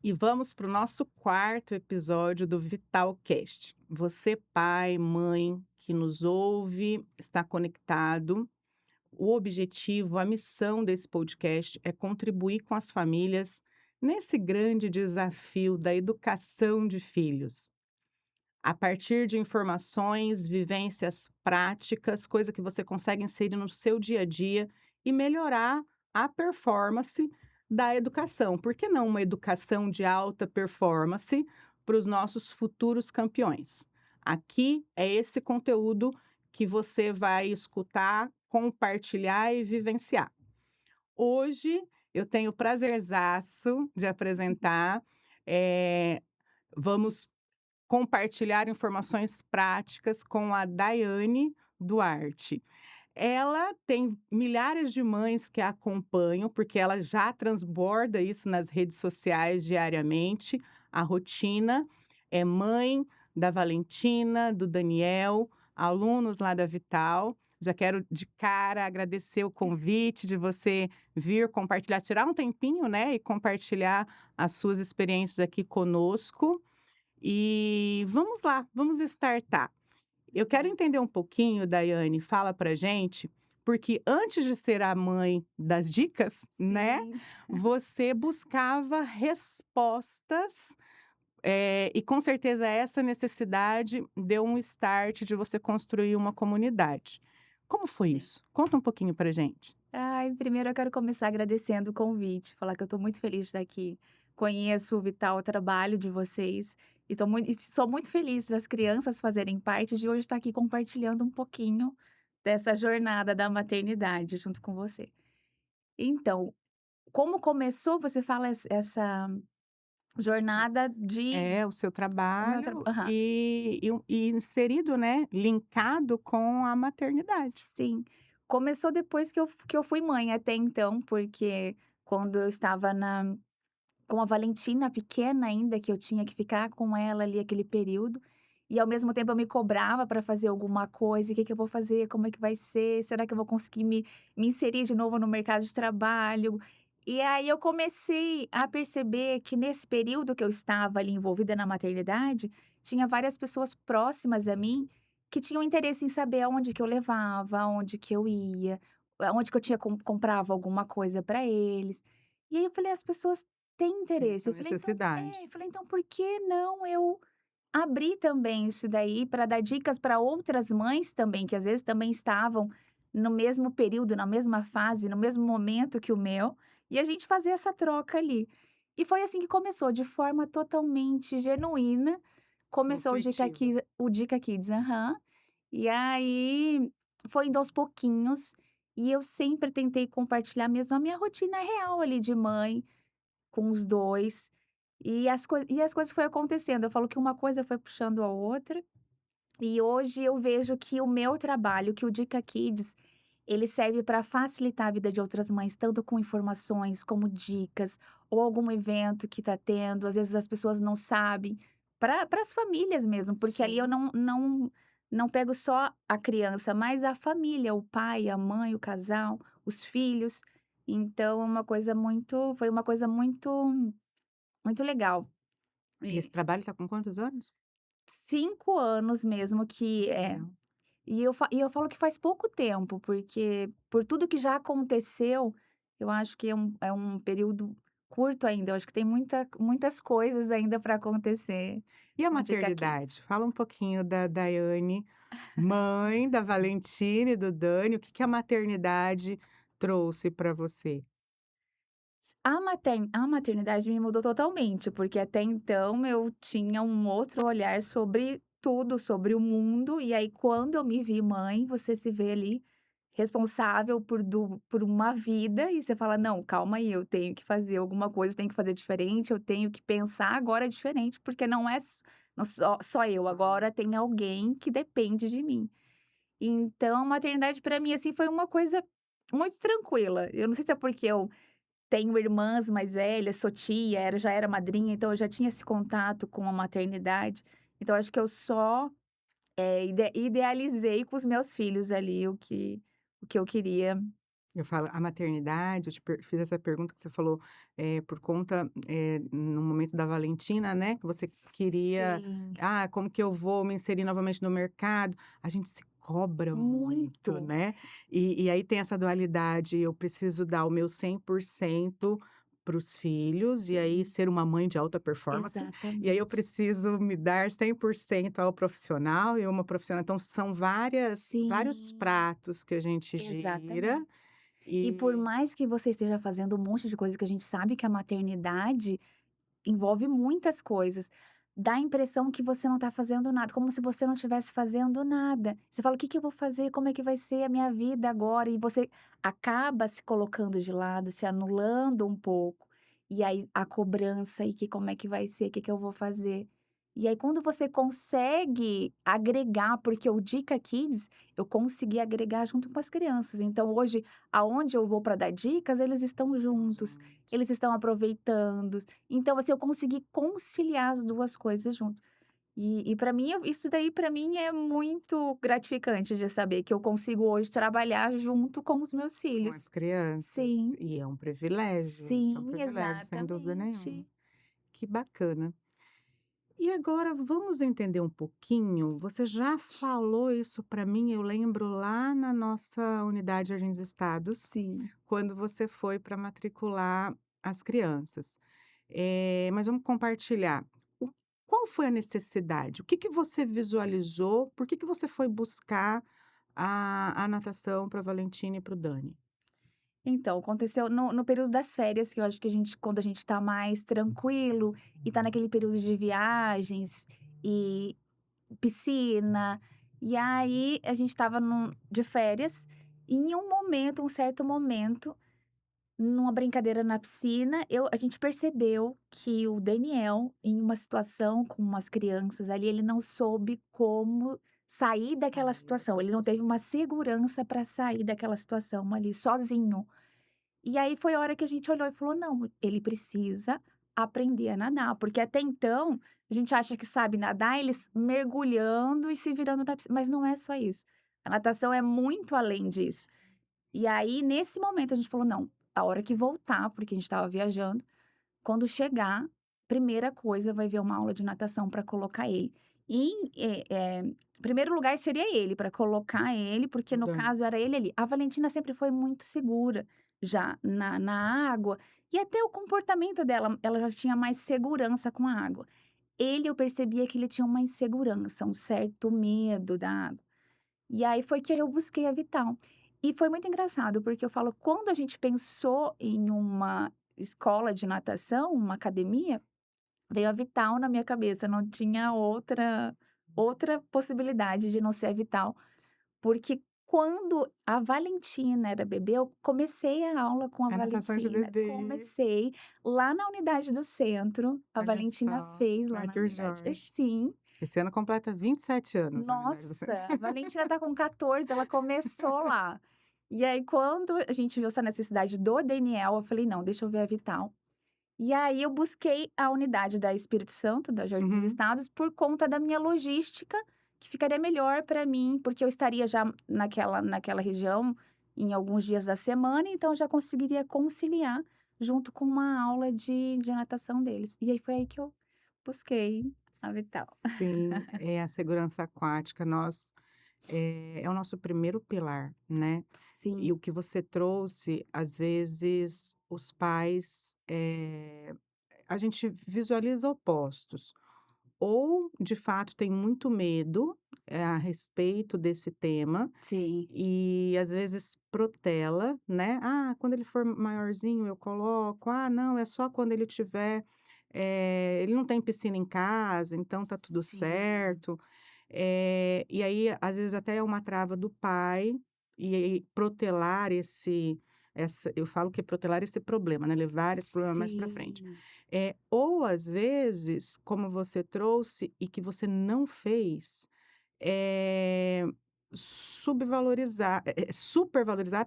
E vamos para o nosso quarto episódio do Vitalcast. Você, pai, mãe, que nos ouve, está conectado. O objetivo, a missão desse podcast é contribuir com as famílias nesse grande desafio da educação de filhos. A partir de informações, vivências práticas, coisa que você consegue inserir no seu dia a dia e melhorar a performance da educação. Por que não uma educação de alta performance para os nossos futuros campeões? Aqui é esse conteúdo que você vai escutar, compartilhar e vivenciar. Hoje eu tenho o prazerzaço de apresentar, vamos compartilhar informações práticas com a Daiane Duarte. Ela tem milhares de mães que a acompanham, porque ela já transborda isso nas redes sociais diariamente. A rotina é mãe da Valentina, do Daniel, alunos lá da Vital. Já quero de cara agradecer o convite de você vir compartilhar, tirar um tempinho, né, e compartilhar as suas experiências aqui conosco. E vamos lá, vamos startar. Eu quero entender um pouquinho, Daiane, fala pra gente, porque antes de ser a mãe das dicas, né, Sim. você buscava respostas, e com certeza essa necessidade deu um start de você construir uma comunidade. Como foi Sim. isso? Conta um pouquinho pra gente. Ai, primeiro eu quero começar agradecendo o convite, falar que eu tô muito feliz de estar aqui. Conheço o Vital, o trabalho de vocês e sou muito feliz das crianças fazerem parte de hoje estar aqui compartilhando um pouquinho dessa jornada da maternidade junto com você. Então, como começou, você fala essa jornada de É, o seu o meu trabalho aham. e inserido, né, linkado com a maternidade. Sim. Começou depois que eu fui mãe, até então, porque quando eu estava com a Valentina pequena ainda, que eu tinha que ficar com ela ali aquele período, e ao mesmo tempo eu me cobrava para fazer alguma coisa, "O que que eu vou fazer? Como é que vai ser? Será que eu vou conseguir me inserir de novo no mercado de trabalho?". E aí eu comecei a perceber que nesse período que eu estava ali envolvida na maternidade, tinha várias pessoas próximas a mim que tinham interesse em saber aonde que eu levava, aonde que eu ia, aonde que eu tinha comprava alguma coisa para eles. E aí eu falei: "As pessoas têm interesse". Essa Eu falei: "Então", necessidade. eu falei: "Então por que não eu abrir também isso daí para dar dicas para outras mães também, que às vezes também estavam no mesmo período, na mesma fase, no mesmo momento que o meu, e a gente fazer essa troca ali". E foi assim que começou, de forma totalmente genuína, começou Intuitiva. O Dica Kids, aham. E aí, foi indo aos pouquinhos, e eu sempre tentei compartilhar mesmo a minha rotina real ali de mãe, com os 2 e as coisas foi acontecendo, eu falo que uma coisa foi puxando a outra, e hoje eu vejo que o meu trabalho, que o Dica Kids, ele serve para facilitar a vida de outras mães, tanto com informações, como dicas, ou algum evento que tá tendo, às vezes as pessoas não sabem, para as famílias mesmo, porque ali eu Sim. não pego só a criança, mas a família, o pai, a mãe, o casal, os filhos. Então foi uma coisa muito legal. E esse E trabalho está com quantos anos? 5 anos mesmo que é. Legal. E eu falo que faz pouco tempo, porque por tudo que já aconteceu, eu acho que é um período curto ainda, eu acho que tem muitas coisas ainda para acontecer E a no Dica Kids. maternidade? Fala um pouquinho da Daiane, mãe da Valentina e do Dani, o que que a maternidade trouxe para você? A maternidade me mudou totalmente, porque até então eu tinha um outro olhar sobre tudo, sobre o mundo, e aí quando eu me vi mãe, você se vê ali responsável por uma vida e você fala: "Não, calma aí, eu tenho que fazer alguma coisa, eu tenho que fazer diferente, eu tenho que pensar agora diferente, porque não é não só eu, Só eu. agora tem alguém que depende de mim". Então a maternidade para mim, assim, foi uma coisa muito tranquila. Eu não sei se é porque eu tenho irmãs mais velhas, sou tia, já era madrinha, então eu já tinha esse contato com a maternidade. Então acho que eu só, idealizei com os meus filhos ali o que eu queria Eu falo, a maternidade, eu fiz essa pergunta que você falou, por conta, no momento da Valentina, né, que você queria: Sim, "Ah, como que eu vou me inserir novamente no mercado?". A gente se cobra muito, muito. né, e aí tem essa dualidade, eu preciso dar o meu 100% para os filhos, e aí Sim, ser uma mãe de alta performance, e aí eu exatamente. preciso me dar 100% ao profissional e uma profissional, então são vários Sim, pratos que a gente gira, exatamente. E por e mais que você esteja fazendo um monte de coisa que a gente sabe que a maternidade envolve muitas coisas, dá a impressão que você não tá fazendo nada, como se você não estivesse fazendo nada. Você fala: "O que que eu vou fazer? Como é que vai ser a minha vida agora?" E você acaba se colocando de lado, se anulando um pouco. E aí a cobrança, e que como é que vai ser? O que que eu vou fazer? E aí quando você consegue agregar, porque o Dica Kids, eu consegui agregar junto com as crianças. Então hoje, aonde eu vou para dar dicas, eles estão estão juntos, juntos. eles estão aproveitando. Então, assim, eu consegui conciliar as 2 coisas junto. E para mim, isso daí para mim é muito gratificante de saber que eu consigo hoje trabalhar junto com os meus Com filhos. as crianças. Sim, E é um privilégio, isso é um sim, privilégio, sem dúvida nenhuma. exatamente. Que bacana. E agora vamos entender um pouquinho, você já falou isso para mim, eu lembro lá na nossa unidade Jardim dos Estados, Sim. quando você foi para matricular as crianças. Mas vamos compartilhar. O Qual foi a necessidade? O que que você visualizou? Por que que você foi buscar a natação para Valentina e para o Dani? Então, aconteceu no período das férias, que eu acho que a gente quando a gente tá mais tranquilo e tá naquele período de viagens e piscina, e aí a gente estava de férias, e em um certo momento, numa brincadeira na piscina, a gente percebeu que o Daniel, em uma situação com umas crianças ali, ele não soube como sair daquela Sair situação, daquela ele não teve situação. uma segurança para sair daquela situação ali sozinho. E aí foi a hora que a gente olhou e falou: "Não, ele precisa aprender a nadar", porque até então, a gente acha que sabe nadar eles mergulhando e se virando na piscina, mas não é só isso. A natação é muito além disso. E aí, nesse momento, a gente falou: "Não, a hora que voltar", porque a gente estava viajando, "quando chegar, primeira coisa vai ver uma aula de natação para colocar ele". Primeiro lugar seria ele, para colocar ele, porque O no Dani. caso era ele ali. A Valentina sempre foi muito segura já na água, e até o comportamento dela, ela já tinha mais segurança com a água. Ele, eu percebia que ele tinha uma insegurança, um certo medo da água. E aí foi que eu busquei a Vital. E foi muito engraçado, porque eu falo, quando a gente pensou em uma escola de natação, uma academia, veio a Vital na minha cabeça, não tinha outra possibilidade de não ser a Vital, porque quando a Valentina era bebê, eu comecei a aula com a A natação de Valentina, bebê. comecei lá na unidade do centro, a Olha Valentina só, fez no lá na Arthur unidade Jorge. sim. Esse ano completa 27 anos, na verdade, você. Nossa, a Valentina tá com 14, ela começou lá. E aí, quando a gente viu essa necessidade do Daniel, eu falei: "Não, deixa eu ver a Vital". E aí eu busquei a unidade da Espírito Santo, da Jardim dos Uhum. Estados, por conta da minha logística, que ficaria melhor para mim, porque eu estaria já naquela região em alguns dias da semana, então eu já conseguiria conciliar junto com uma aula de natação deles. E aí foi aí que eu busquei a Vital. Sim, é a segurança aquática, é o nosso primeiro pilar, né. E Sim, o que você trouxe, às vezes, os pais, a gente visualiza opostos. Ou, de fato, tem muito medo, a respeito desse tema, sim. e às vezes protela, né. "Ah, quando ele for maiorzinho eu coloco. Ah, não, é só quando ele tiver, ele não tem piscina em casa, então tá tudo Sim, certo". E aí, às vezes, até é uma trava do pai, e aí protelar eu falo que é protelar esse problema, né, levar esse problema mais para frente. sim, Ou às vezes, como você trouxe e que você não fez, eh, supervalorizar,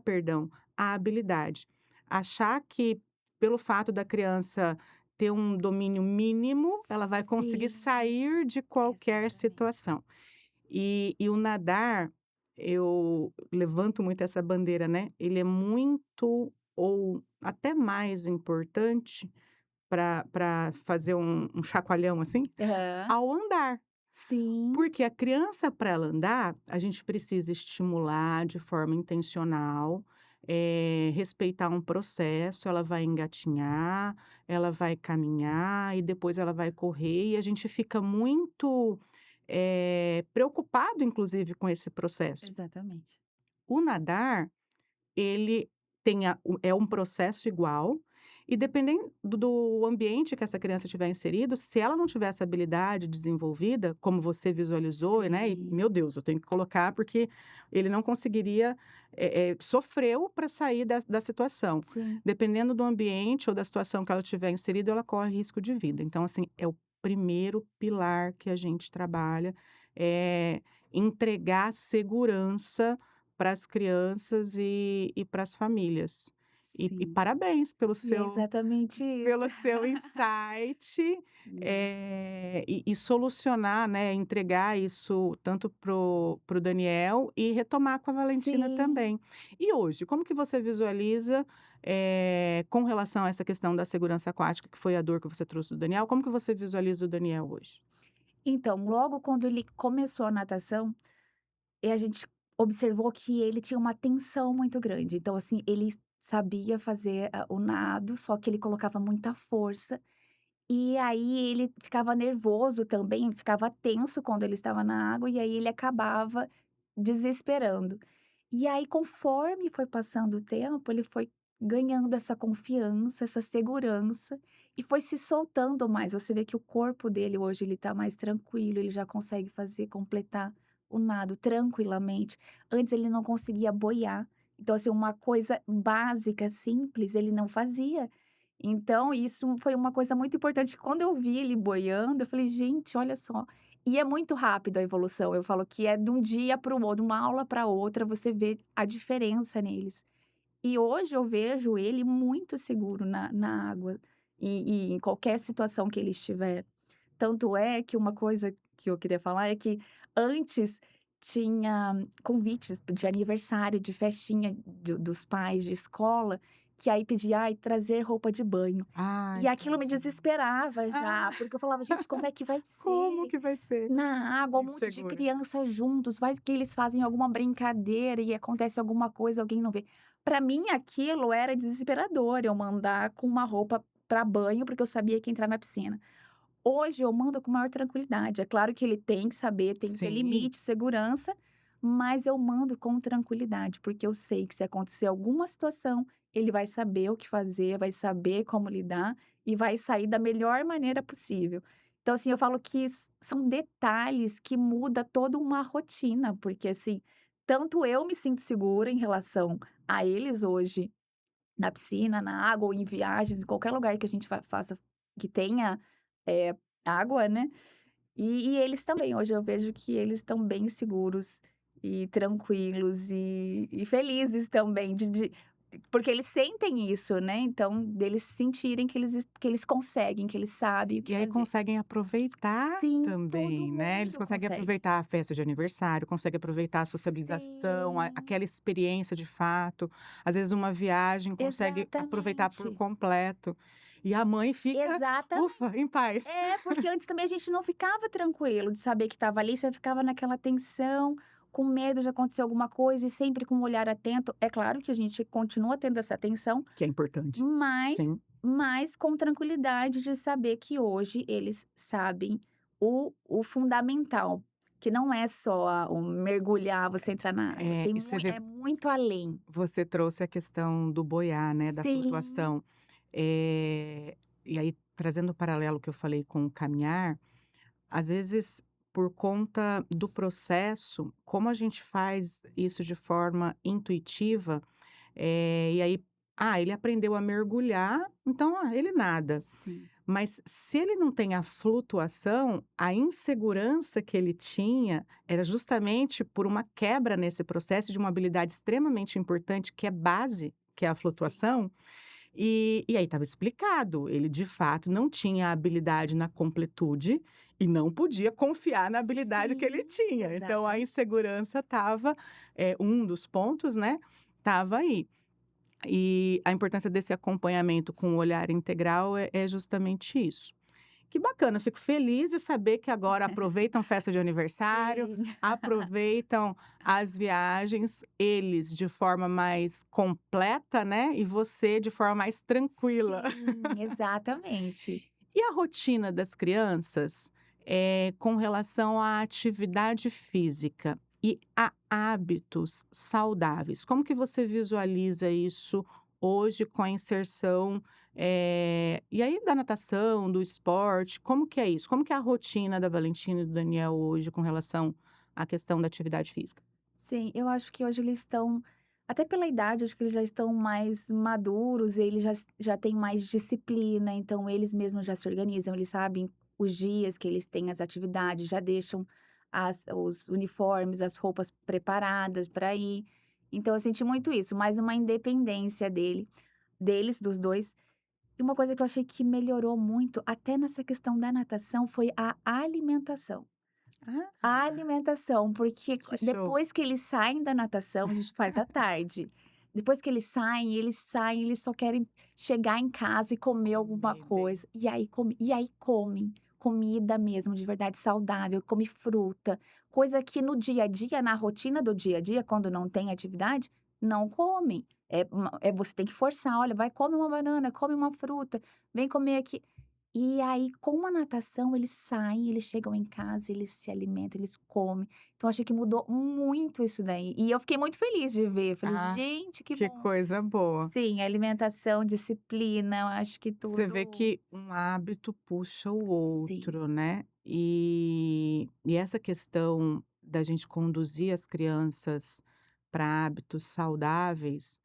perdão, a habilidade. Achar que pelo fato da criança ter um domínio mínimo, ela vai conseguir sim, sair de qualquer exatamente. situação. E o nadar, eu levanto muito essa bandeira, né, ele é muito ou até mais importante para fazer um chacoalhão, assim, Aham. ao andar. Sim, Porque a criança, para ela andar, a gente precisa estimular de forma intencional, respeitar um processo, ela vai engatinhar, ela vai caminhar e depois ela vai correr e a gente fica muito, preocupado inclusive com esse processo. exatamente. O nadar ele tem é um processo igual, e dependendo do ambiente que essa criança tiver inserido, se ela não tiver essa habilidade desenvolvida, como você visualizou, né, e Sim, meu Deus, eu tenho que colocar, porque ele não conseguiria, sofreu para sair da situação. sim, Dependendo do ambiente ou da situação que ela tiver inserido, ela corre risco de vida. Então, assim, é o primeiro pilar que a gente trabalha, é entregar segurança para as crianças e para as famílias. E sim. parabéns E é exatamente isso. pelo seu insight, Hum. e solucionar, né, entregar isso tanto pro Daniel e retomar com a Valentina Sim. também. E hoje, como que você visualiza, com relação a essa questão da segurança aquática, que foi a dor que você trouxe do Daniel, como que você visualiza o Daniel hoje? Então, logo quando ele começou a natação, a gente observou que ele tinha uma tensão muito grande. Então, assim, ele sabia fazer o nado, só que ele colocava muita força. E aí ele ficava nervoso também, ficava tenso quando ele estava na água, e aí ele acabava desesperando. E aí, conforme foi passando o tempo, ele foi ganhando essa confiança, essa segurança e foi se soltando mais. Você vê que o corpo dele hoje ele tá mais tranquilo, ele já consegue fazer, completar o nado tranquilamente. Antes ele não conseguia boiar. Então, assim, uma coisa básica, simples, ele não fazia. Então, isso foi uma coisa muito importante. Quando eu vi ele boiando, eu falei: "Gente, olha só". E é muito rápido a evolução. Eu falo que é de um dia para o outro, de uma aula para outra, você vê a diferença neles. E hoje eu vejo ele muito seguro na água e em qualquer situação que ele estiver. Tanto é que uma coisa que eu queria falar é que antes tinha convites de aniversário, de festinha dos pais de escola, que aí pedia: "Ai, trazer roupa de banho". E Ai, aquilo me tadinho. desesperava já, Ah, porque eu falava: "Gente, como é que vai como ser que vai ser? na água, um monte de Insegura. criança juntos, vai que eles fazem alguma brincadeira e acontece alguma coisa, alguém não vê". Pra mim aquilo era desesperador, eu mandar com uma roupa pra banho, porque eu sabia que ia entrar na piscina. Hoje eu mando com maior tranquilidade. É claro que ele tem que saber, tem que ter Sim. limite, segurança, mas eu mando com tranquilidade, porque eu sei que se acontecer alguma situação, ele vai saber o que fazer, vai saber como lidar e vai sair da melhor maneira possível. Então, assim, eu falo que são detalhes que muda toda uma rotina, porque assim, tanto eu me sinto segura em relação a eles hoje na piscina, na água ou em viagens, em qualquer lugar que a gente faça que tenha, eh, água, né. E eles também, hoje eu vejo que eles estão bem seguros e tranquilos e felizes também porque eles sentem isso, né, então deles sentirem que eles conseguem, que eles sabem o que E aí fazer. conseguem aproveitar Sim, todo também, né, eles mundo conseguem consegue. aproveitar a festa de aniversário, conseguem aproveitar a sociabilização, Sim, aquela experiência de fato, às vezes uma viagem consegue aproveitar por exatamente, completo, e a mãe fica, exatamente. ufa, em paz. É, porque antes também a gente não ficava tranquilo de saber que estava ali, você ficava naquela tensão, com medo de acontecer alguma coisa e sempre com um olhar atento. É claro que a gente continua tendo essa atenção, Que é importante. mas Sim. mas com tranquilidade de saber que hoje eles sabem o fundamental, que não é só o mergulhar, você entrar na água, tem E você mui vê, é muito além. você trouxe a questão do boiar, né, da Sim, flutuação, e aí trazendo o paralelo que eu falei com o caminhar. Às vezes, por conta do processo, como a gente faz isso de forma intuitiva, e aí, ele aprendeu a mergulhar, então, ele nada. sim, Mas se ele não tem a flutuação, a insegurança que ele tinha era justamente por uma quebra nesse processo de uma habilidade extremamente importante, que é base, que é a sim. flutuação, E aí estava explicado, ele de fato não tinha habilidade na completude e não podia confiar na habilidade que ele Sim, tinha. Então a exatamente. insegurança estava, um dos pontos, né, estava aí. E a importância desse acompanhamento com o olhar integral é justamente isso. Que bacana, fico feliz de saber que agora aproveitam festa de aniversário, Sim. aproveitam as viagens, eles de forma mais completa, né, e você de forma mais tranquila. Sim, exatamente. E a rotina das crianças, com relação à atividade física e a hábitos saudáveis, como que você visualiza isso hoje com a inserção, e aí da natação, do esporte, como que é isso? Como que é a rotina da Valentina e do Daniel hoje com relação à questão da atividade física? Sim, eu acho que hoje eles estão até pela idade, acho que eles já estão mais maduros, eles já têm mais disciplina, então eles mesmos já se organizam, eles sabem os dias que eles têm as atividades, já deixam os uniformes, as roupas preparadas para ir. Então eu senti muito isso, mais uma independência deles, dos 2. E uma coisa que eu achei que melhorou muito, até nessa questão da natação, foi a alimentação. A Ah, alimentação, porque que show. depois que eles saem da natação, a gente faz à tarde. Depois que eles saem, eles só querem chegar em casa e comer alguma Comer bem. coisa. E aí comem comida mesmo, de verdade saudável, come fruta, coisa que no dia a dia, na rotina do dia a dia, quando não tem atividade, não comem. Você tem que forçar: "Olha, vai, come uma banana, come uma fruta, vem comer aqui". E aí, com a natação, eles saem, eles chegam em casa, eles se alimentam, eles comem. Então, achei que mudou muito isso daí. E eu fiquei muito feliz de ver. Eu falei, Ah, gente, que que bom. coisa boa. Sim, alimentação, disciplina, eu acho que Você vê tudo. que um hábito puxa o Sim, outro, né. E essa questão da gente conduzir as crianças para hábitos saudáveis,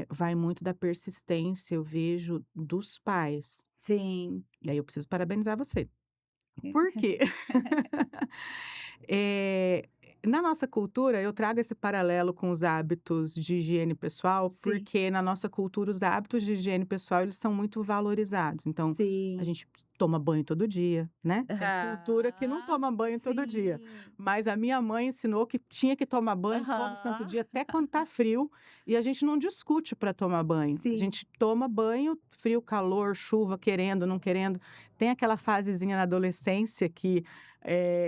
vai muito da persistência, eu vejo, dos pais. sim. E aí eu preciso parabenizar você. Por quê? Eh, Na nossa cultura, eu trago esse paralelo com os hábitos de higiene pessoal, Sim, porque na nossa cultura os hábitos de higiene pessoal, eles são muito valorizados. Então, a sim. gente toma banho todo dia, né. Tem cultura que não Aham, toma banho todo dia, sim. mas a minha mãe ensinou que tinha que tomar banho todo santo Aham. dia, até quando tá frio, e a gente não discute para tomar banho. A Sim. gente toma banho, frio, calor, chuva, querendo, não querendo. Tem aquela fasezinha na adolescência que,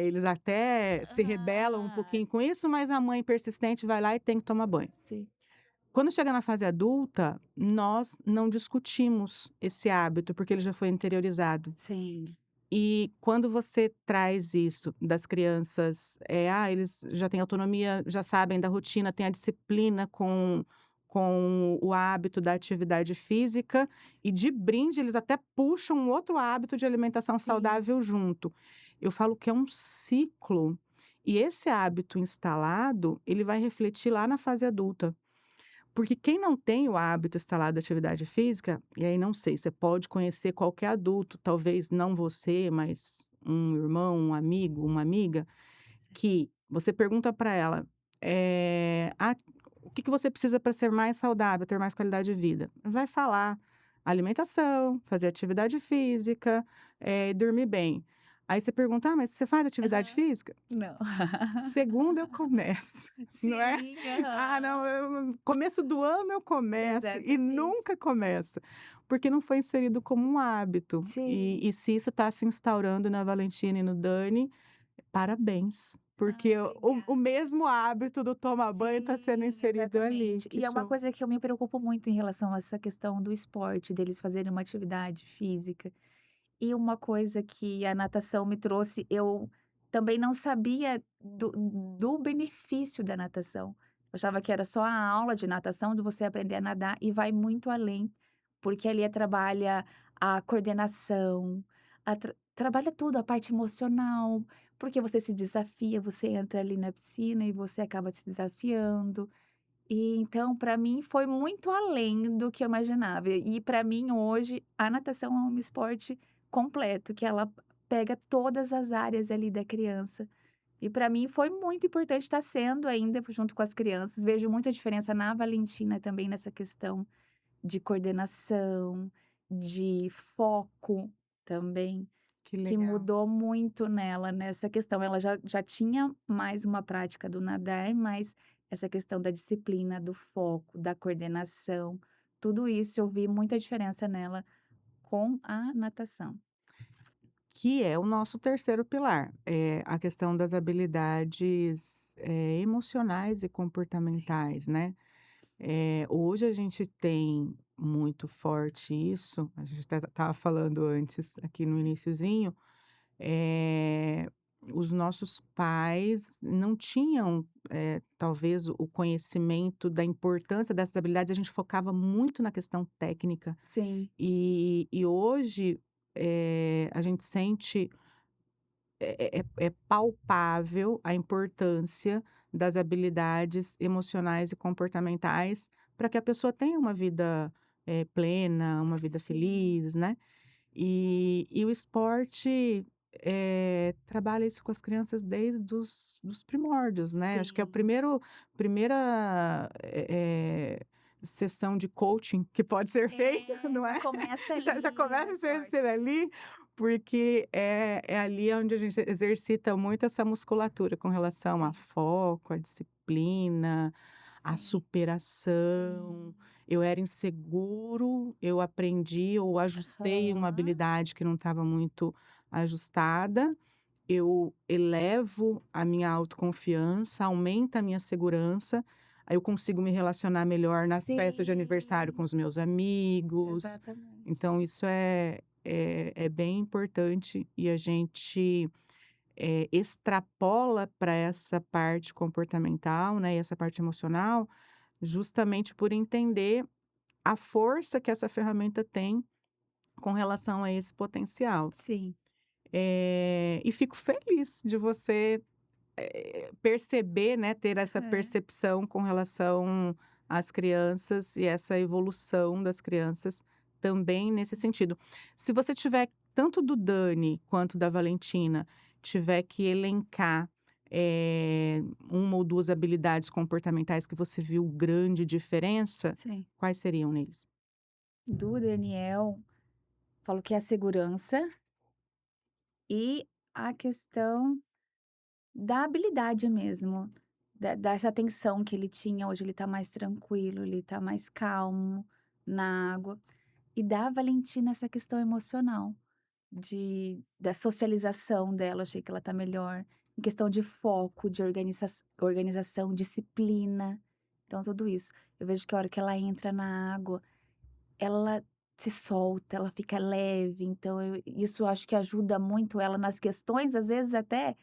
eles até se rebelam um Ah, pouquinho com isso, mas a mãe persistente vai lá e tem que tomar banho. sim. Quando chega na fase adulta, nós não discutimos esse hábito, porque ele já foi interiorizado. Sim. E quando você traz isso das crianças, eles já têm autonomia, já sabem da rotina, têm a disciplina com o hábito da atividade física, e de brinde eles até puxam um outro hábito de alimentação Sim. saudável junto. Eu falo que é um ciclo, e esse hábito instalado, ele vai refletir lá na fase adulta. Porque quem não tem o hábito instalado da atividade física, e aí não sei, você pode conhecer qualquer adulto, talvez não você, mas um irmão, um amigo, uma amiga, que você pergunta para ela, o que que você precisa para ser mais saudável, ter mais qualidade de vida? Vai falar alimentação, fazer atividade física, dormir bem. Aí você pergunta: "Ah, mas você faz atividade Aham. física?" Não. Segunda eu começo, não é? Sim, "Ah, não, aham. começo do ano eu começo", e Exatamente. nunca começa, porque não foi inserido como um hábito. Sim. E se isso está se instaurando na Valentina e no Dani, parabéns, porque Ai, o obrigada. mesmo hábito do tomar banho está sendo Sim, inserido ali, exatamente. que E é uma show. coisa que eu me preocupo muito em relação a essa questão do esporte, deles fazerem uma atividade física. E uma coisa que a natação me trouxe, eu também não sabia do benefício da natação. Eu achava que era só a aula de natação, de você aprender a nadar, e vai muito além, porque ali trabalha a coordenação, trabalha tudo, a parte emocional, porque você se desafia, você entra ali na piscina e você acaba se desafiando. E então, para mim, foi muito além do que eu imaginava. E para mim, hoje, a natação é um esporte completo, que ela pega todas as áreas ali da criança. E para mim foi muito importante, estar sendo ainda junto com as crianças. Vejo muita diferença na Valentina também nessa questão de coordenação, de foco também, Que que legal. mudou muito nela nessa questão. Ela já tinha mais uma prática do nadar, mas essa questão da disciplina, do foco, da coordenação, tudo isso eu vi muita diferença nela com a natação. Que é o nosso terceiro pilar, a questão das habilidades, emocionais e Sim. comportamentais, né. Hoje a gente tem muito forte isso, a gente até estava falando antes aqui no iniciozinho, eh, os nossos pais não tinham, talvez o conhecimento da importância dessas habilidades, a gente focava muito na questão técnica, Sim. e hoje, a gente sente é palpável a importância das habilidades emocionais e comportamentais para que a pessoa tenha uma vida, plena, uma vida Sim. feliz, né. E o esporte, trabalha isso com as crianças desde dos primórdios, né. Acho que é o Sim. primeira, sessão de coaching que pode ser feita, É, não já é? começa Já ali no começa a ser esporte. ali, porque é ali onde a gente exercita muito essa musculatura com relação a Sim, foco, a disciplina, a sim, superação. sim. Eu era inseguro, eu aprendi ou ajustei uma Aham. habilidade que não estava muito ajustada, eu elevo a minha autoconfiança, aumenta a minha segurança, aí eu consigo me relacionar melhor nas festas de aniversário com Sim, os meus amigos. exatamente. Então isso é bem importante e a gente, extrapola para essa parte comportamental, né, e essa parte emocional, justamente por entender a força que essa ferramenta tem com relação a esse potencial. Sim, E fico feliz de você, perceber, né, ter essa é. percepção com relação às crianças e essa evolução das crianças também nesse sentido. Se você tiver tanto do Dani quanto da Valentina, tiver que elencar, uma ou 2 habilidades comportamentais que você viu grande diferença, Sim. quais seriam neles? Do Daniel, falo que é a segurança e a questão da habilidade mesmo, dessa atenção que ele tinha. Hoje ele tá mais tranquilo, ele tá mais calmo na água. E da Valentina essa questão emocional. Da socialização dela, achei que ela tá melhor. Em questão de foco, de organização, disciplina, então tudo isso. Eu vejo que a hora que ela entra na água, ela se solta, ela fica leve, então isso eu acho que ajuda muito ela nas questões, às vezes até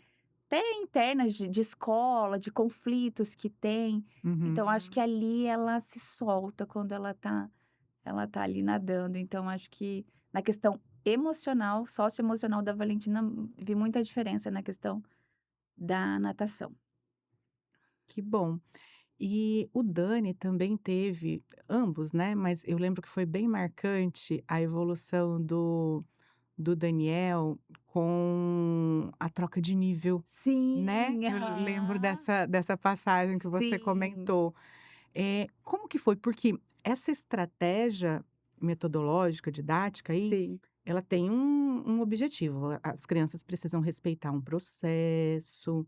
internas de escola, de conflitos que tem. Então acho que Uhum. ali ela se solta quando ela tá ali nadando, então acho que na questão emocional, socioemocional da Valentina, vi muita diferença na questão da natação. Que bom. E o Dani também teve ambos, né, mas eu lembro que foi bem marcante a evolução do Daniel com a troca de nível, né. Sim, Eu lembro aham. dessa passagem que você Sim, comentou. Como que foi? Porque essa estratégia metodológica, didática aí, sim, ela tem um objetivo, as crianças precisam respeitar um processo,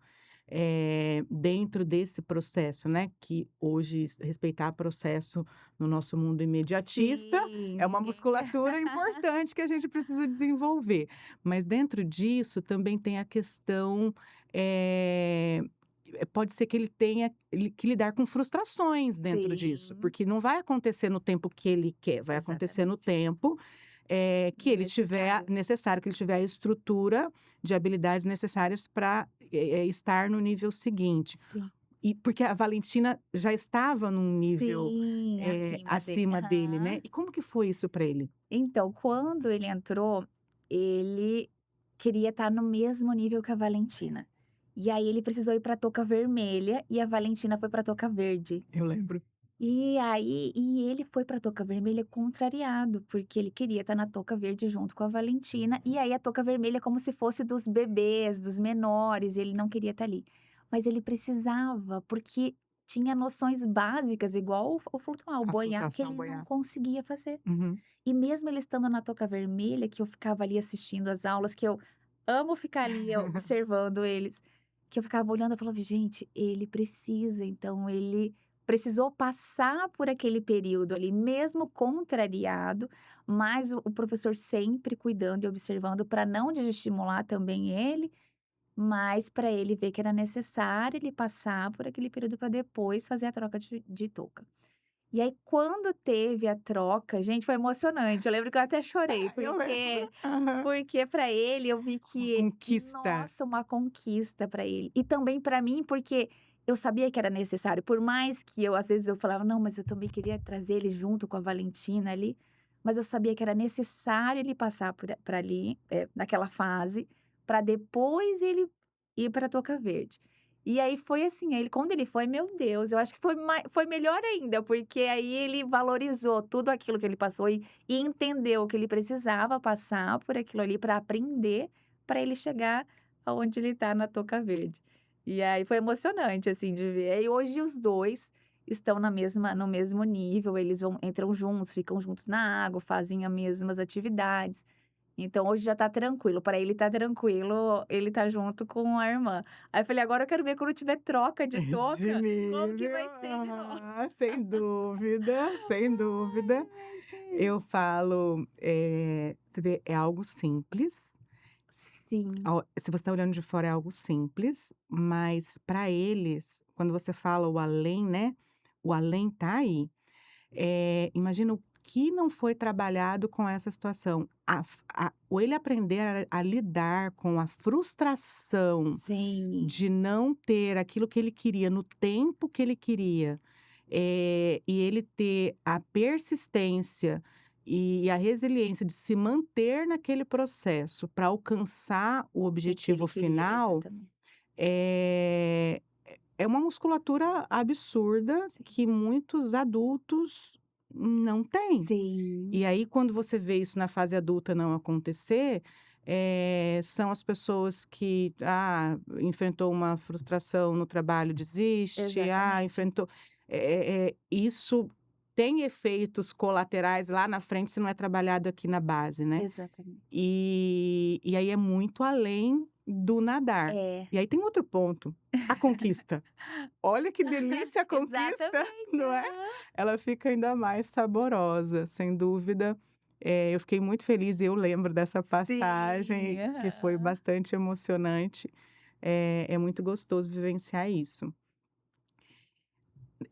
dentro desse processo, né, que hoje respeitar processo no nosso mundo imediatista sim, é uma ninguém quer. musculatura importante que a gente precisa desenvolver. Mas dentro disso também tem a questão, pode ser que ele tenha que lidar com frustrações dentro disso, Sim, porque não vai acontecer no tempo que ele quer, vai acontecer no exatamente. tempo, que ele tiver Necessário. necessário que ele tiver a estrutura de habilidades necessárias para estar no nível seguinte. Sim. E porque a Valentina já estava num nível, Sim, acima dele. acima dele, né. Aham. E como que foi isso para ele? Então, quando ele entrou, ele queria estar no mesmo nível que a Valentina. E aí ele precisou ir pra touca vermelha e a Valentina foi pra touca verde. Eu lembro. E ele foi pra touca vermelha contrariado, porque ele queria estar na touca verde junto com a Valentina, e aí a touca vermelha é como se fosse dos bebês, dos menores, e ele não queria estar ali. Mas ele precisava, porque tinha noções básicas, igual o flutuar, o A boiar, que flutuação, ele não boiar. conseguia fazer. Uhum. E mesmo ele estando na touca vermelha, que eu ficava ali assistindo as aulas, que eu amo ficar ali observando eles, que eu ficava olhando, eu falava: "Gente, ele precisa", então ele precisou passar por aquele período ali, mesmo contrariado, mas o professor sempre cuidando e observando para não desestimular também ele, mas para ele ver que era necessário ele passar por aquele período para depois fazer a troca de touca. E aí quando teve a troca, gente, foi emocionante, eu lembro que eu até chorei, Eu lembro. Aham. porque para ele eu vi Uma que, conquista. nossa, uma conquista para ele. E também para mim, porque eu sabia que era necessário, por mais que eu às vezes eu falava: "Não, mas eu também queria trazer ele junto com a Valentina ali", mas eu sabia que era necessário ele passar por ali, naquela fase, para depois ele ir pra Toca Verde. E aí foi assim, aí ele quando ele foi, meu Deus, eu acho que foi melhor ainda, porque aí ele valorizou tudo aquilo que ele passou e entendeu que ele precisava passar por aquilo ali para aprender, para ele chegar aonde ele tá na Toca Verde. E aí foi emocionante, assim, de ver. E hoje os 2 estão na mesma no mesmo nível, eles entram juntos, ficam juntos na água, fazem as mesmas atividades. Então hoje já tá tranquilo, para ele tá tranquilo, ele tá junto com a irmã. Aí eu falei: "Agora eu quero ver quando tiver troca de Esse touca, como que nível. vai ser de novo". Aham, sem dúvida, sem Ai, dúvida. vai ser. Eu falo, você vê, é algo simples, Sim, se você está olhando de fora é algo simples, mas para eles, quando você fala o além, né, o além tá aí. Imagina o que não foi trabalhado com essa situação. O ele aprender a lidar com a frustração sim, de não ter aquilo que ele queria no tempo que ele queria, e ele ter a persistência e a resiliência de se manter naquele processo para alcançar o o que ele objetivo queria, final, exatamente. é é uma musculatura absurda Sim. que muitos adultos não têm. Sim, E aí, quando você vê isso na fase adulta não acontecer, são as pessoas que, enfrentou uma frustração no trabalho, desiste, exatamente, enfrentou isso tem efeitos colaterais lá na frente se não é trabalhado aqui na base, né. exatamente. E aí é muito além do nadar. É, E aí tem outro ponto, a conquista. Olha que delícia a conquista, exatamente, não é? aham. Ela fica ainda mais saborosa, sem dúvida. Eu fiquei muito feliz e eu lembro dessa Sim, passagem que foi aham. bastante emocionante. É muito gostoso vivenciar isso.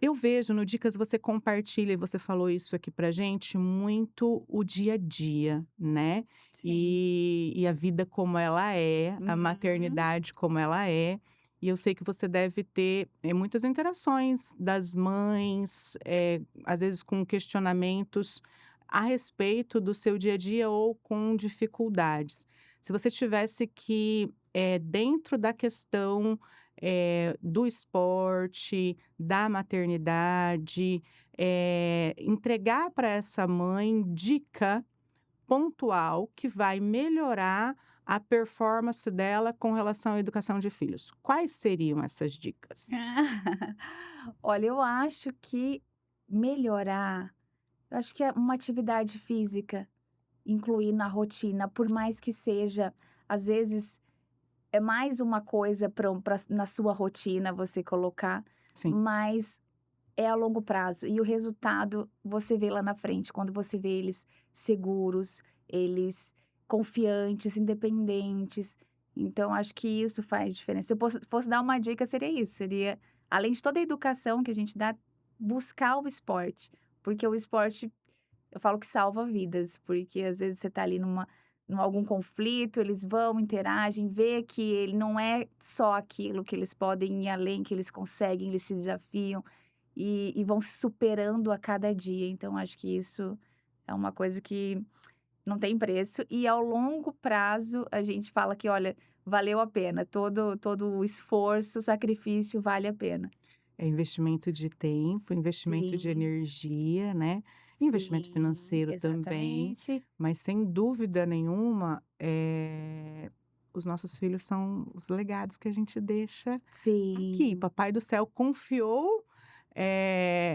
Eu vejo no Dicas você compartilha, e você falou isso aqui pra gente, muito o dia a dia, né, Sim. e a vida como ela é, a Uhum. maternidade como ela é, e eu sei que você deve ter, muitas interações das mães, às vezes com questionamentos a respeito do seu dia a dia ou com dificuldades. Se você tivesse que, dentro da questão, do esporte, da maternidade, entregar para essa mãe dica pontual que vai melhorar a performance dela com relação à educação de filhos. Quais seriam essas dicas? Olha, eu acho que melhorar, eu acho que é uma atividade física, incluir na rotina, por mais que seja, às vezes, é mais uma coisa para na sua rotina você colocar, Sim. mas é a longo prazo e o resultado você vê lá na frente, quando você vê eles seguros, eles confiantes, independentes. Então acho que isso faz diferença. Se eu fosse dar uma dica, seria isso, seria, além de toda a educação que a gente dá, buscar o esporte, porque o esporte, eu falo que salva vidas, porque às vezes você tá ali num algum conflito, eles vão, interagem, vê que ele não é só aquilo, que eles podem ir além, que eles conseguem, eles se desafiam. E vão se superando a cada dia, então acho que isso é uma coisa que não tem preço e ao longo prazo a gente fala que: "Olha, valeu a pena, todo o esforço, o sacrifício vale a pena". É investimento de tempo, investimento de Sim, energia, né, investimento sim, financeiro também, exatamente. mas sem dúvida nenhuma, os nossos filhos são os legados que a gente deixa aqui. Sim, Papai do céu confiou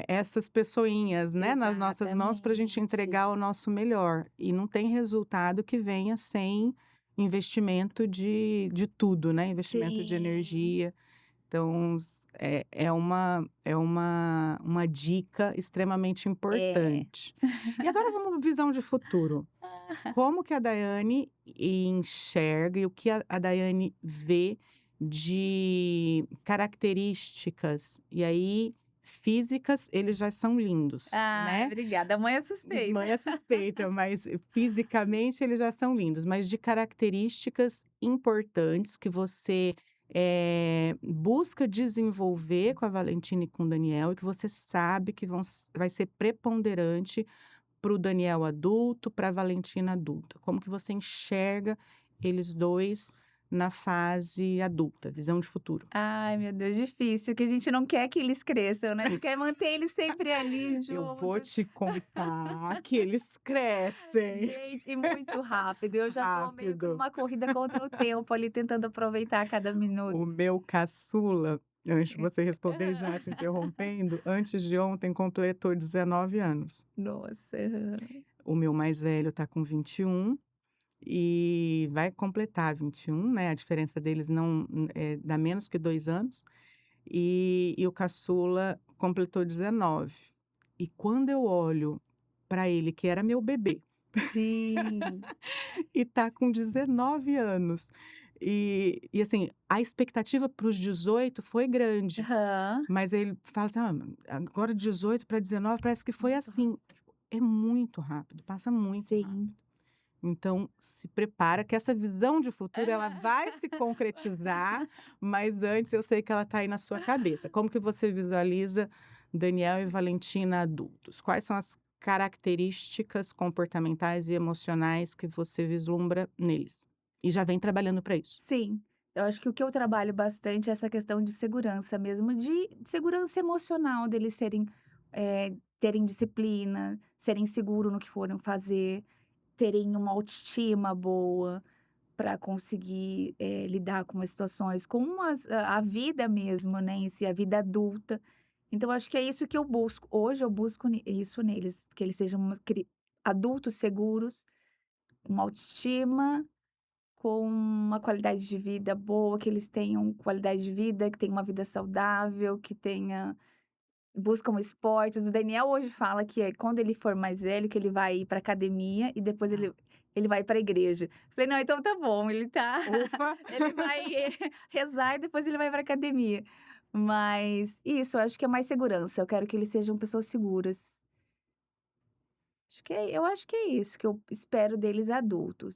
essas pessoinhas, né, nas nossas mãos para a gente Exatamente. entregar o nosso melhor. E não tem resultado que venha sem investimento de tudo, né, investimento de Sim. energia. Então, é uma dica extremamente É. importante. E agora vamos visão de futuro. Como que a Daiane enxerga e o que a Daiane vê de características, e aí físicas eles já são lindos, Ai, né. obrigada, a mãe é suspeita. Mãe é suspeita, mas fisicamente eles já são lindos, mas de características importantes que você, busca desenvolver com a Valentina e com o Daniel e que você sabe que vai ser preponderante para o Daniel adulto, para a Valentina adulta. Como que você enxerga eles 2 na fase adulta, visão de futuro? Ai, meu Deus, difícil, que a gente não quer que eles cresçam, né, a gente quer manter eles sempre ali Eu vou juntos. te contar que eles crescem Gente, e muito rápido, eu já tô meio que rápido. numa corrida contra o tempo ali, tentando aproveitar cada minuto. O meu caçula, antes de você responder, já Aham. te interrompendo, antes de ontem completou 19 anos. Nossa, aham. O meu mais velho tá com 21 e vai completar 21, né, a diferença deles não dá menos que 2 anos, e o caçula completou 19. E quando eu olho para ele, que era meu bebê, Sim. e tá com 19 anos, e assim, a expectativa para os 18 foi grande. Aham. Mas ele fala assim: "Ah, agora 18 para 19 parece que foi Muito assim". rápido. Tipo, é muito rápido, passa muito rápido. Sim. Então, se prepara que essa visão de futuro ela vai se Aham. concretizar, mas antes eu sei que ela está aí na sua cabeça. Como que você visualiza Daniel e Valentina adultos? Quais são as características comportamentais e emocionais que você vislumbra neles? E já vem trabalhando para isso? Sim, eu acho que o que eu trabalho bastante é essa questão de segurança mesmo, de segurança emocional, deles terem disciplina, serem seguros no que forem fazer, terem uma autoestima boa para conseguir, lidar com as situações, com a vida mesmo, né, em si, a vida adulta. Então acho que é isso que eu busco. Hoje eu busco isso neles, que eles sejam adultos seguros, com autoestima, com uma qualidade de vida boa, que eles tenham qualidade de vida, que tenham uma vida saudável, que tenha buscam esportes. O Daniel hoje fala que quando ele for mais velho, que ele vai ir para academia e depois Ah. ele vai para igreja. Falei: "Não, então tá bom, ele tá Ufa! ele vai rezar e depois ele vai para academia". Mas isso, eu acho que é mais segurança, eu quero que eles sejam pessoas seguras. Eu acho que é isso que eu espero deles adultos.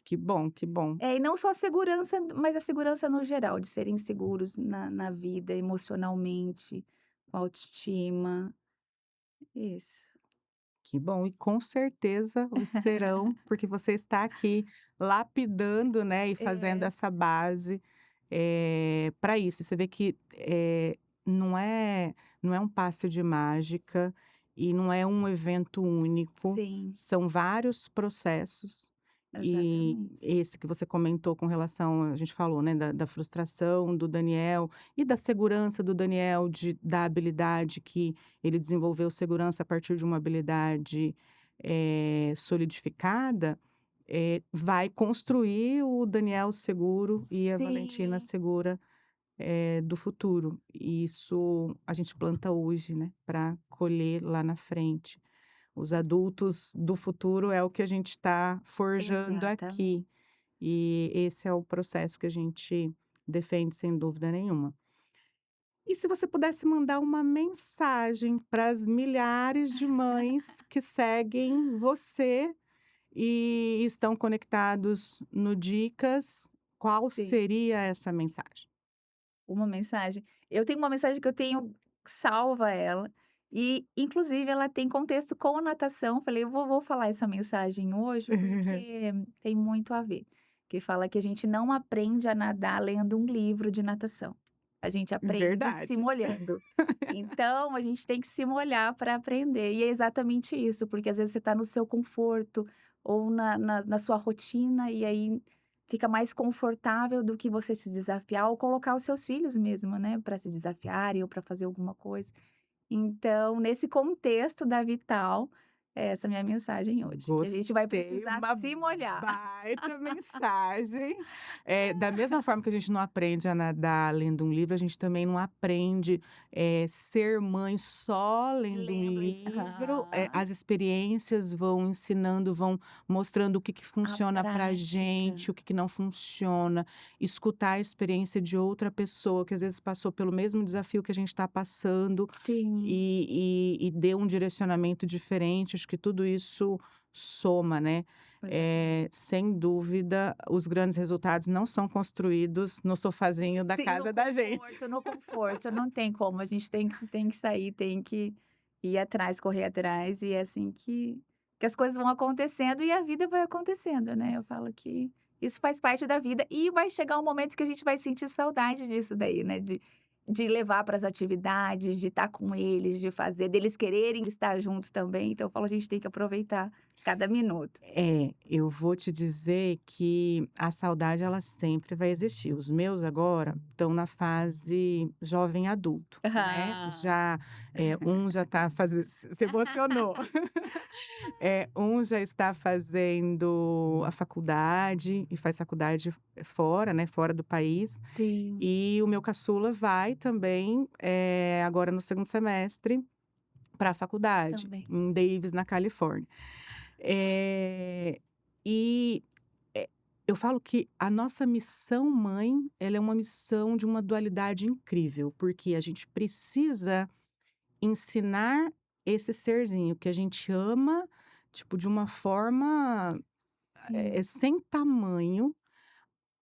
Que bom, que bom. É, e não só a segurança, mas a segurança no geral, de serem seguros na vida, emocionalmente, com autoestima, isso. Que bom, e com certeza o serão, porque você está aqui lapidando, né, e fazendo É, essa base, para isso. Você vê que, não é um passe de mágica e não é um evento único, sim, são vários processos, e exatamente. esse que você comentou com relação a gente falou, né, da frustração do Daniel e da segurança do Daniel da habilidade que ele desenvolveu segurança a partir de uma habilidade, solidificada, vai construir o Daniel seguro e a Valentina Sim, segura, do futuro. E isso a gente planta hoje, né, para colher lá na frente. Os adultos do futuro é o que a gente está forjando exatamente. aqui, e esse é o processo que a gente defende sem dúvida nenhuma. E se você pudesse mandar uma mensagem para as milhares de mães que seguem você e estão conectados no Dicas, qual Sim. seria essa mensagem? Uma mensagem eu tenho uma mensagem que eu tenho salva ela, e inclusive ela tem contexto com a natação, falei: "Eu vou falar essa mensagem hoje, porque tem muito a ver", que fala que a gente não aprende a nadar lendo um livro de natação, a gente aprende se Verdade. molhando. Então a gente tem que se molhar para aprender, e é exatamente isso, porque às vezes você está no seu conforto ou na sua rotina, e aí fica mais confortável do que você se desafiar ou colocar os seus filhos mesmo, né, para se desafiarem ou para fazer alguma coisa. Então, nesse contexto da Vital, é essa a minha mensagem hoje, que a gente vai Gostei, precisar uma se molhar. baita mensagem. Da mesma forma que a gente não aprende a nadar lendo um livro, a gente também não aprende, ser mãe só lendo um Lendo isso. livro. Aham. As experiências vão ensinando, vão mostrando o que que A funciona pra prática. gente, o que que não funciona. Escutar a experiência de outra pessoa que às vezes passou pelo mesmo desafio que a gente está passando Sim. e dê um direcionamento diferente, acho que tudo isso soma, né. Exatamente. Sem dúvida, os grandes resultados não são construídos no sofazinho da Sim, casa da gente. no conforto, não tem como, a gente tem que sair, tem que ir atrás, correr atrás, e é assim que as coisas vão acontecendo e a vida vai acontecendo, né. Eu falo que isso faz parte da vida e vai chegar um momento que a gente vai sentir saudade disso daí, né, de levar para as atividades, de estar com eles, de fazer, deles quererem estar juntos também, então eu falo: "A gente tem que aproveitar cada minuto". Eu vou te dizer que a saudade ela sempre vai existir. Os meus agora estão na fase jovem adulto, né, Aham. um já está fazendo se emocionou. Um já está fazendo a faculdade e faz faculdade fora, né, fora do país, Sim, e o meu caçula vai também, agora no segundo semestre, para a faculdade, também. em Davis, na Califórnia. Eh, e, eh, eu falo que a nossa missão mãe, ela é uma missão de uma dualidade incrível, porque a gente precisa ensinar esse serzinho que a gente ama, tipo, de uma forma, Sim, sem tamanho,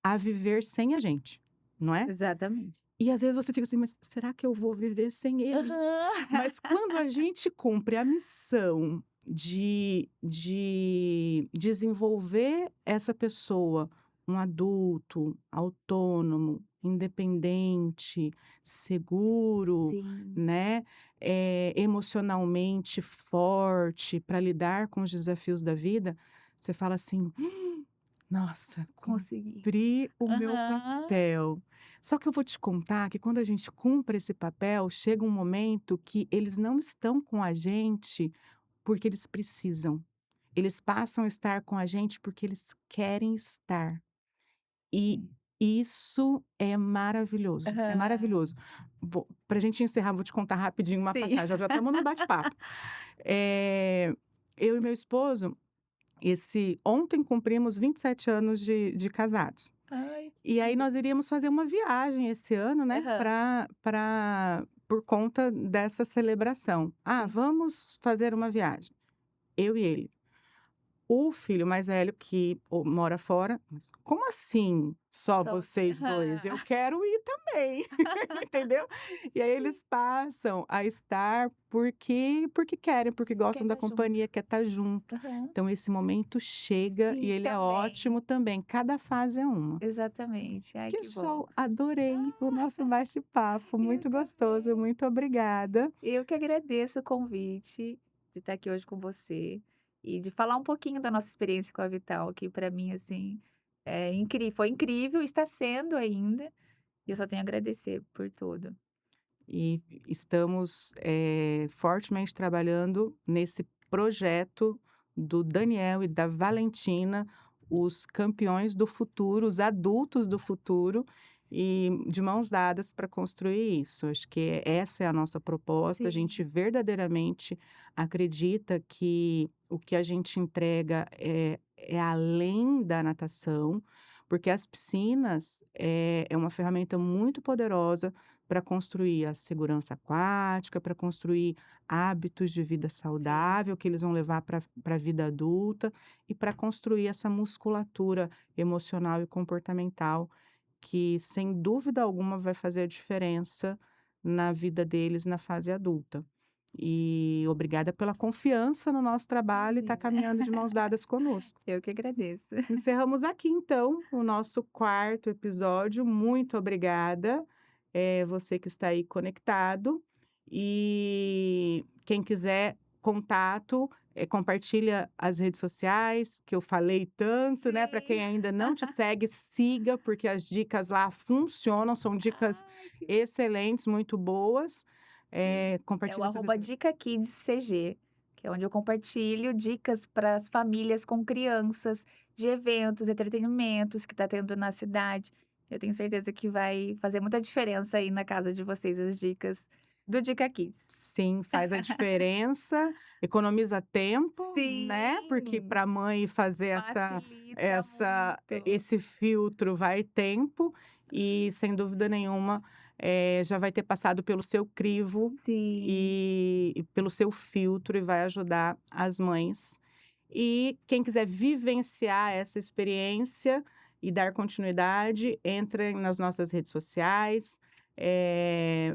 a viver sem a gente, não é? exatamente. E às vezes você fica assim: "Mas será que eu vou viver sem ele?". Aham. Mas quando a gente cumpre a missão de desenvolver essa pessoa, um adulto autônomo, independente, seguro, Sim, né, emocionalmente forte para lidar com os desafios da vida, você fala assim: "Nossa, consegui. cumpri o meu Aham. papel". Só que eu vou te contar que quando a gente cumpre esse papel, chega um momento que eles não estão com a gente porque eles precisam. Eles passam a estar com a gente porque eles querem estar. E Sim. isso é maravilhoso, é Aham. maravilhoso. Pra gente encerrar, vou te contar rapidinho uma Sim. passagem, já estamos num bate-papo. Eh, eu e meu esposo, ontem cumprimos 27 anos de casados. Ai, E aí nós iríamos fazer uma viagem esse ano, né, aham. pra por conta dessa celebração. "Ah, Sim. vamos fazer uma viagem", eu e ele. O filho mais velho que mora fora, mas: "Como assim, só Só vocês 2? aham. Eu quero ir também", entendeu? E aí Sim. eles passam a estar porque querem, porque Quer gostam da estar junto. companhia, quer estar junto. Aham. Então esse momento chega e Sim, ele é também. ótimo também, cada fase é uma. Exatamente. Ai, Que que bom. show, adorei o nosso bate-papo, Eu muito gostoso, também. muito obrigada. Eu que agradeço o convite de estar aqui hoje com você e de falar um pouquinho da nossa experiência com a Vital, que para mim, assim, foi incrível, está sendo ainda, e eu só tenho a agradecer por tudo. E estamos, fortemente trabalhando nesse projeto do Daniel e da Valentina, os campeões do futuro, os adultos do futuro, e de mãos dadas para construir isso. Acho que essa é a nossa proposta, a gente Sim, verdadeiramente acredita que o que a gente entrega é além da natação, porque as piscinas é uma ferramenta muito poderosa para construir a segurança aquática, para construir hábitos de vida sim, saudável que eles vão levar para a vida adulta e para construir essa musculatura emocional e comportamental que, sem dúvida alguma, vai fazer a diferença na vida deles na fase adulta. E obrigada pela confiança no nosso trabalho e estar imagina. caminhando de mãos dadas conosco. Eu que agradeço. Encerramos aqui então o nosso quarto episódio. Muito obrigada, você que está aí conectado. E quem quiser contato, compartilha as redes sociais, que eu falei tanto, né, para quem Sim. ainda não te segue, siga, porque as dicas lá funcionam, são dicas Ai, que excelentes, muito boas. sim. É o Compartilha essas arroba redes Dica Kids CG, que é onde eu compartilho dicas para as famílias com crianças, de eventos, entretenimentos que tá tendo na cidade. Eu tenho certeza que vai fazer muita diferença aí na casa de vocês as dicas do Dica Kids. sim, faz a diferença, economiza tempo, né, porque Sim, para a mãe fazer facilita muito. esse filtro vai tempo e, sem dúvida nenhuma, já vai ter passado pelo seu crivo Sim. e pelo seu filtro e vai ajudar as mães. E quem quiser vivenciar essa experiência e dar continuidade, entrem nas nossas redes sociais,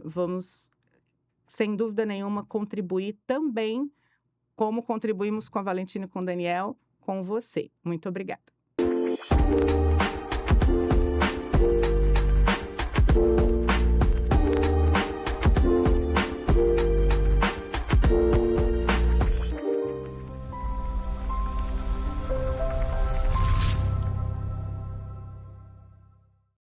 vamos sem dúvida nenhuma, contribuir também, como contribuímos com a Valentina e com o Daniel, com você. Muito obrigada.